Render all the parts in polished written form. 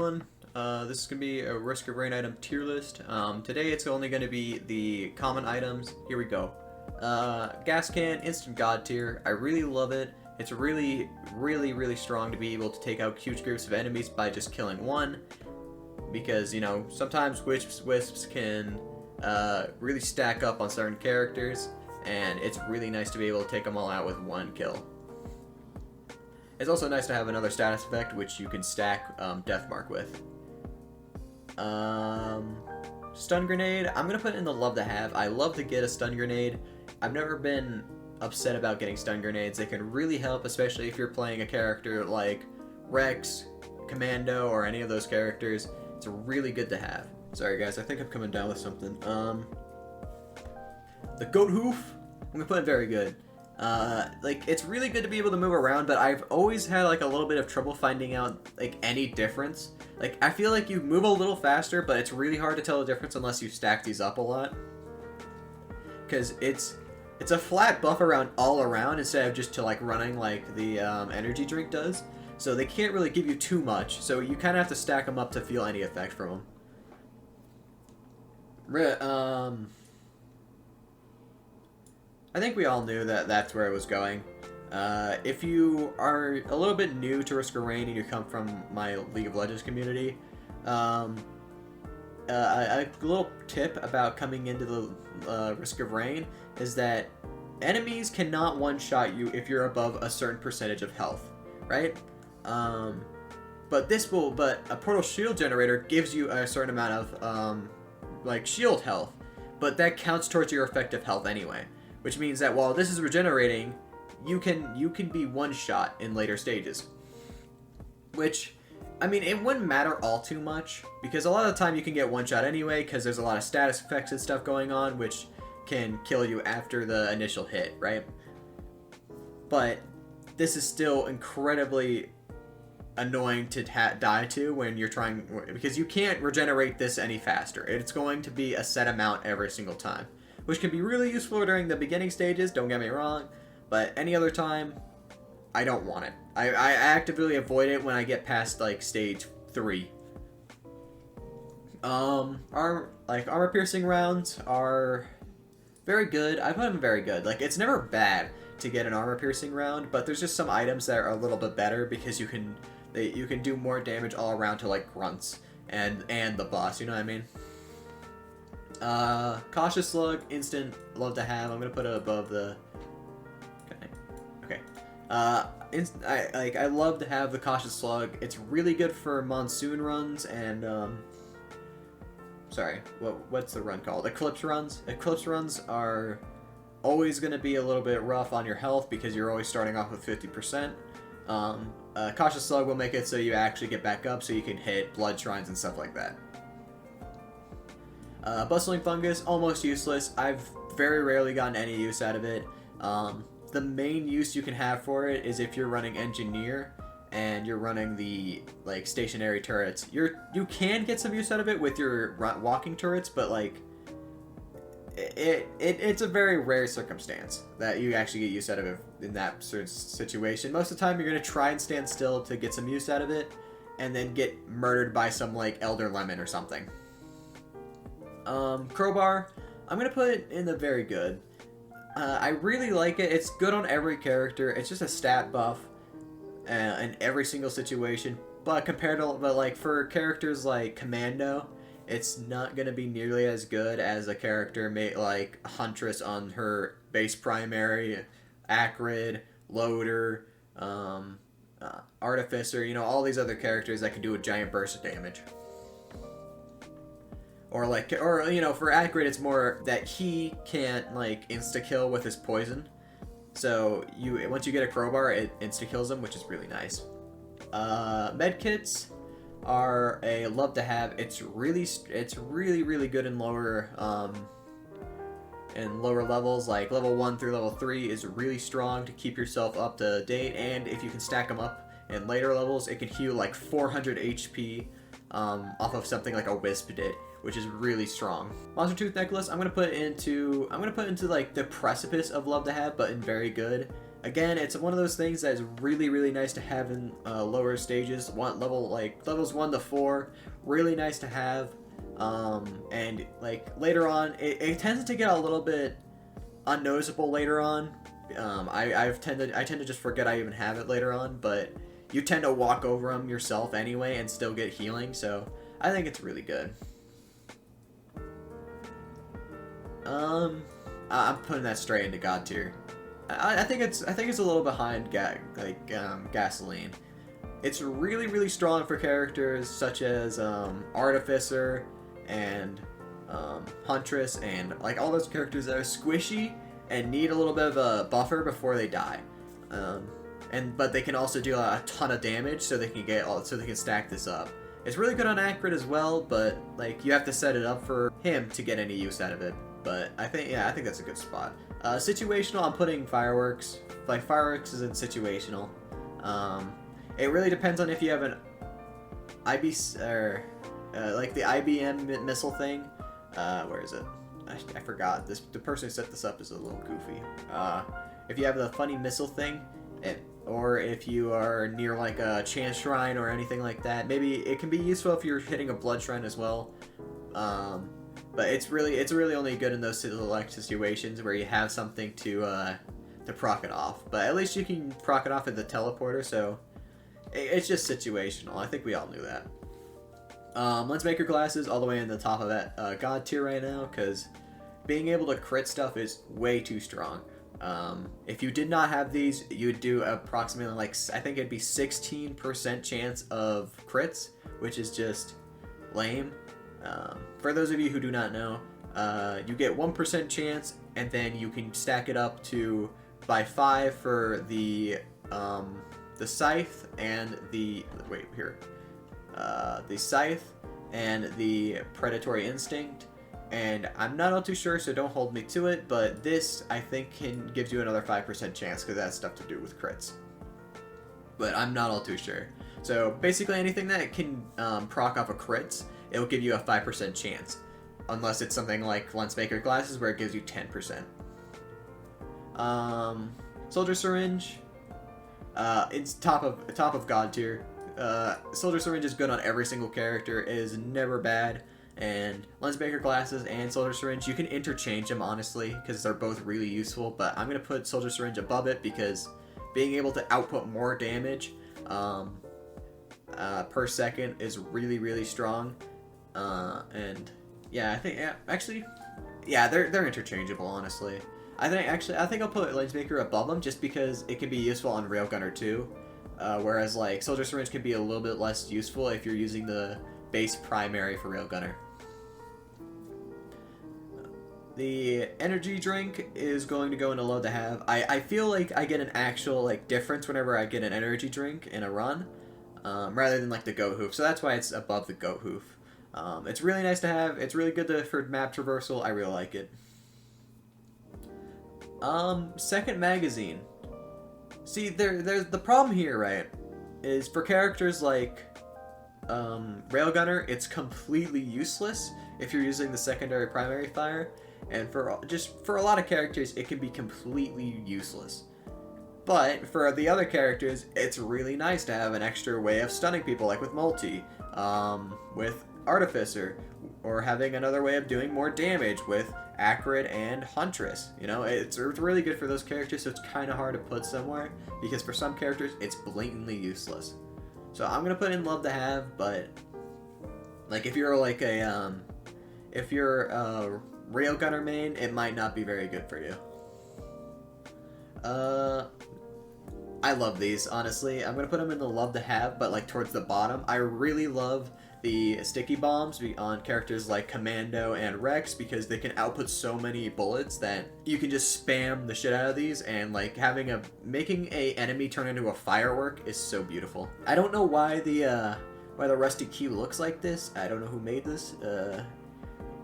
everyone. This is going to be a Risk of Rain item tier list. Today it's only going to be the common items. Here we go. Gas Can, Instant God tier. I really love it. It's really strong to be able to take out huge groups of enemies by just killing one. Because, you know, sometimes wisps can really stack up on certain characters. And it's really nice to be able to take them all out with one kill. It's also nice to have another status effect, which you can stack Death Mark with. Stun Grenade, I'm going to put in the love to have. I love to get a Stun Grenade. I've never been upset about getting Stun Grenades. They can really help, especially if you're playing a character like Rex, Commando, or any of those characters. It's really good to have. Sorry guys, I think I'm coming down with something. The Goat Hoof, I'm going to put in very good. Like, it's really good to be able to move around, but I've always had, like, a little bit of trouble finding out, like, any difference. Like, I feel like you move a little faster, but it's really hard to tell the difference unless you stack these up a lot. Because it's a flat buff around all around instead of just to, like, running like the energy drink does. So they can't really give you too much, so you kind of have to stack them up to feel any effect from them. I think we all knew that that's where it was going. If you are a little bit new to Risk of Rain and you come from my League of Legends community, a little tip about coming into the Risk of Rain is that enemies cannot one-shot you if you're above a certain percentage of health, right? But a Portal Shield Generator gives you a certain amount of like shield health, but that counts towards your effective health anyway. Which means that while this is regenerating, you can be one-shot in later stages. Which, I mean, it wouldn't matter all too much, because a lot of the time you can get one-shot anyway, because there's a lot of status effects and stuff going on, which can kill you after the initial hit, right? But this is still incredibly annoying to die to when you're trying, because you can't regenerate this any faster. It's going to be a set amount every single time. Which can be really useful during the beginning stages, don't get me wrong, but any other time, I don't want it. I actively avoid it when I get past, like, stage 3. Armor piercing rounds are very good. I put them very good. Like, it's never bad to get an armor piercing round, but there's just some items that are a little bit better because you can do more damage all around to, like, grunts and the boss, you know what I mean? Cautious Slug, instant, love to have. I'm gonna put it above the. Okay. I love to have the Cautious Slug. It's really good for monsoon runs and sorry, what's the run called? Eclipse runs. Eclipse runs are always gonna be a little bit rough on your health because you're always starting off with 50%. Cautious Slug will make it so you actually get back up, so you can hit blood shrines and stuff like that. Bustling Fungus, almost useless. I've very rarely gotten any use out of it. The main use you can have for it is if you're running Engineer and you're running the, like, stationary turrets. You can get some use out of it with your walking turrets, but, like, it's a very rare circumstance that you actually get use out of it in that sort of situation. Most of the time you're going to try and stand still to get some use out of it and then get murdered by some, like, Elder Lemon or something. Crowbar, I'm going to put it in the very good. I really like it. It's good on every character. It's just a stat buff in every single situation. But for characters like Commando, it's not going to be nearly as good as a character like Huntress on her base primary, Acrid, Loader, Artificer, you know, all these other characters that can do a giant burst of damage. Or, you know, for Acrid, it's more that he can't, like, insta-kill with his poison. So, once you get a crowbar, it insta-kills him, which is really nice. Medkits are a love to have. It's really good in lower levels. Like, level 1 through level 3 is really strong to keep yourself up to date. And if you can stack them up in later levels, it can heal, like, 400 HP off of something like a Wisp did, which is really strong. Monster Tooth Necklace, I'm gonna put into like the precipice of love to have, but in very good. Again, it's one of those things that is really, really nice to have in lower stages. Levels 1 to 4, really nice to have. And like later on, it tends to get a little bit unnoticeable later on. I tend to just forget I even have it later on, but you tend to walk over them yourself anyway and still get healing. So I think it's really good. I'm putting that straight into God tier. I think it's a little behind Gasoline. It's really, really strong for characters such as Artificer and Huntress, and like all those characters that are squishy and need a little bit of a buffer before they die. But they can also do a ton of damage, so they can stack this up. It's really good on Accurate as well, but like you have to set it up for him to get any use out of it. But I think that's a good spot. Situational, I'm putting Fireworks. Like Fireworks is in situational. It really depends on if you have an IB or like the IBM missile thing. Where is it? I forgot. The person who set this up is a little goofy. If you have the funny missile thing, or if you are near like a chance shrine or anything like that, maybe it can be useful if you're hitting a blood shrine as well. But it's really only good in those select situations where you have something to proc it off. But at least you can proc it off at the teleporter, so it's just situational. I think we all knew that. Lensmaker glasses all the way in the top of that God tier right now, because being able to crit stuff is way too strong. If you did not have these, you would do approximately like, I think it'd be 16% chance of crits, which is just lame. For those of you who do not know, you get 1% chance, and then you can stack it up to by 5 for the scythe and the the scythe and the predatory instinct. And I'm not all too sure, so don't hold me to it, but this I think gives you another 5% chance because that has stuff to do with crits. But I'm not all too sure. So basically anything that can proc off of crits, it will give you a 5% chance. Unless it's something like Lensmaker glasses where it gives you 10%. Soldier Syringe. It's top of God tier. Soldier Syringe is good on every single character. It is never bad. And Lensmaker glasses and Soldier Syringe, you can interchange them honestly, because they're both really useful. But I'm gonna put Soldier Syringe above it because being able to output more damage per second is really, really strong. And yeah, I think they're interchangeable honestly. I think I'll put Lensmaker above them just because it can be useful on Railgunner too. Whereas like Soldier Syringe can be a little bit less useful if you're using the base primary for Railgunner. The energy drink is going to go into low to have. I feel like I get an actual like difference whenever I get an energy drink in a run, rather than like the goat hoof. So that's why it's above the goat hoof. It's really nice to have. It's really good for map traversal. I really like it. Second magazine. See, there's the problem here, right? Is for characters like Railgunner, it's completely useless if you're using the secondary primary fire, and for a lot of characters, it can be completely useless. But for the other characters, it's really nice to have an extra way of stunning people, like with Multi, with Artificer, or having another way of doing more damage with Accurate and Huntress. You know, it's really good for those characters, so it's kind of hard to put somewhere, because for some characters, it's blatantly useless. So I'm gonna put in love to have, but like if you're like a Railgunner main, it might not be very good for you. I love these, honestly. I'm gonna put them in the love to have, but like towards the bottom. I really love the sticky bombs on characters like Commando and Rex because they can output so many bullets that you can just spam the shit out of these, and like making a enemy turn into a firework is so beautiful. I don't know why the rusty key looks like this. I don't know who made this.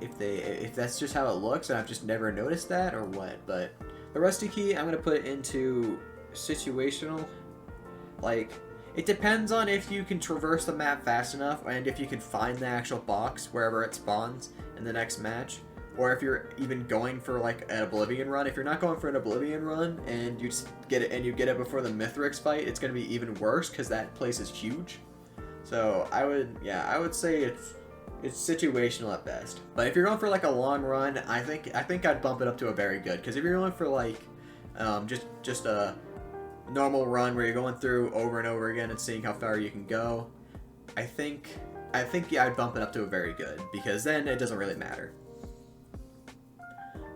If that's just how it looks and I've just never noticed that or what, but the rusty key I'm gonna put into situational. Like, it depends on if you can traverse the map fast enough and if you can find the actual box wherever it spawns in the next match. or if you're even going for like an Oblivion run. If you're not going for an Oblivion run and you just get it and you get it before the Mithrix fight, it's going to be even worse because that place is huge. So I would say it's situational at best. But if you're going for like a long run, I think I'd bump it up to a very good. Because if you're going for like just a normal run where you're going through over and over again and seeing how far you can go, I think yeah, I'd bump it up to a very good, because then it doesn't really matter.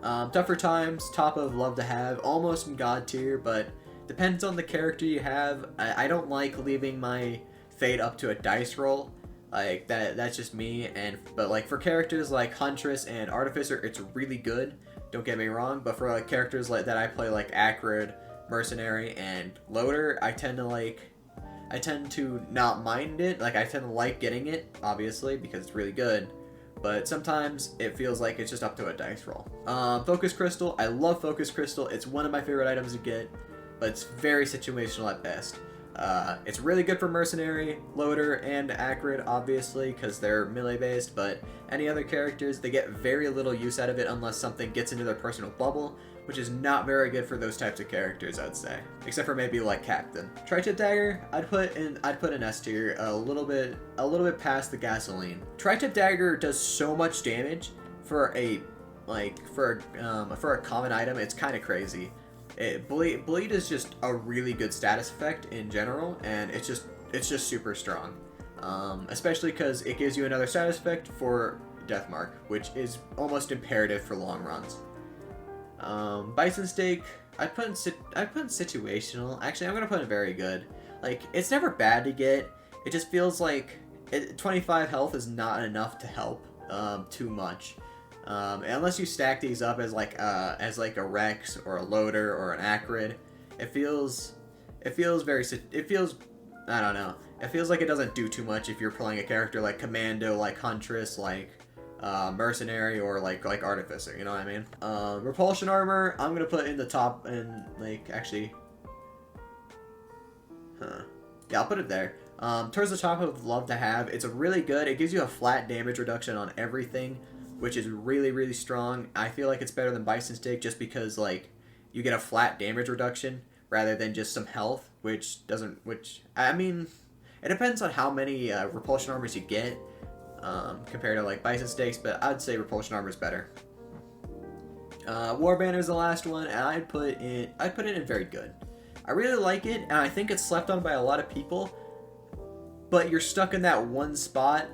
Tougher times, top of love to have, almost in god tier, but depends on the character you have. I don't like leaving my fate up to a dice roll. Like that's just me. But like for characters like Huntress and Artificer, it's really good. Don't get me wrong. But for like characters like that I play, like Acrid, Mercenary, and Loader, I tend to not mind it. Like I tend to like getting it, obviously, because it's really good. But sometimes it feels like it's just up to a dice roll. Focus Crystal. I love Focus Crystal. It's one of my favorite items to get, but it's very situational at best. It's really good for Mercenary, Loader, and Acrid, obviously, because they're melee-based, but any other characters, they get very little use out of it unless something gets into their personal bubble, which is not very good for those types of characters, I'd say. Except for maybe like Captain. Tri-Tip Dagger, I'd put in S tier, a little bit past the Gasoline. Tri-Tip Dagger does so much damage for a common item. It's kind of crazy. Bleed is just a really good status effect in general, and it's just super strong. Especially because it gives you another status effect for Deathmark, which is almost imperative for long runs. Bison Steak, I'd put in situational. Actually, I'm gonna put in very good. Like, it's never bad to get. It just feels like 25 health is not enough to help too much. Unless you stack these up as like a Rex or a Loader or an Acrid, it feels I don't know. It feels like it doesn't do too much if you're playing a character like Commando, like Huntress, like Mercenary, or like Artificer. You know what I mean? Repulsion Armor, I'm gonna put in the top, and like actually, yeah, I'll put it there. Towards the top of love to have. It's a really good. It gives you a flat damage reduction on everything, which is really, really strong. I feel like it's better than Bison Steak just because, like, you get a flat damage reduction rather than just some health, I mean, it depends on how many Repulsion Armors you get compared to, like, Bison Steaks, but I'd say Repulsion Armor is better. War Banner is the last one, and I'd put it in very good. I really like it, and I think it's slept on by a lot of people, but you're stuck in that one spot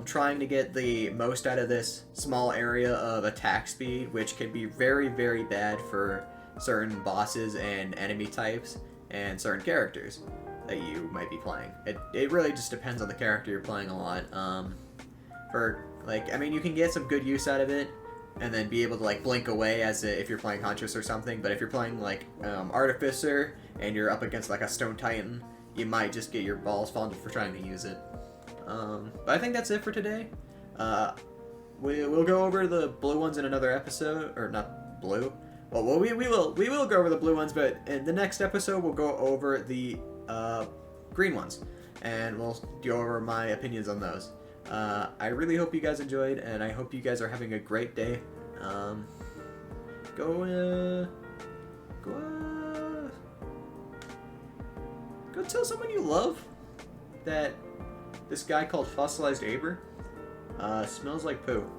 trying to get the most out of this small area of attack speed, which can be very, very bad for certain bosses and enemy types and certain characters that you might be playing. It really just depends on the character you're playing a lot. You can get some good use out of it and then be able to like blink away if you're playing Huntress or something, but if you're playing like Artificer and you're up against like a Stone Titan, you might just get your balls falling for trying to use it. But I think that's it for today. We'll go over the blue ones in another episode, or not blue. Well, we will go over the blue ones, but in the next episode we'll go over the green ones, and we'll go over my opinions on those. I really hope you guys enjoyed, and I hope you guys are having a great day. Go tell someone you love that this guy called Fossilized Aber smells like poo.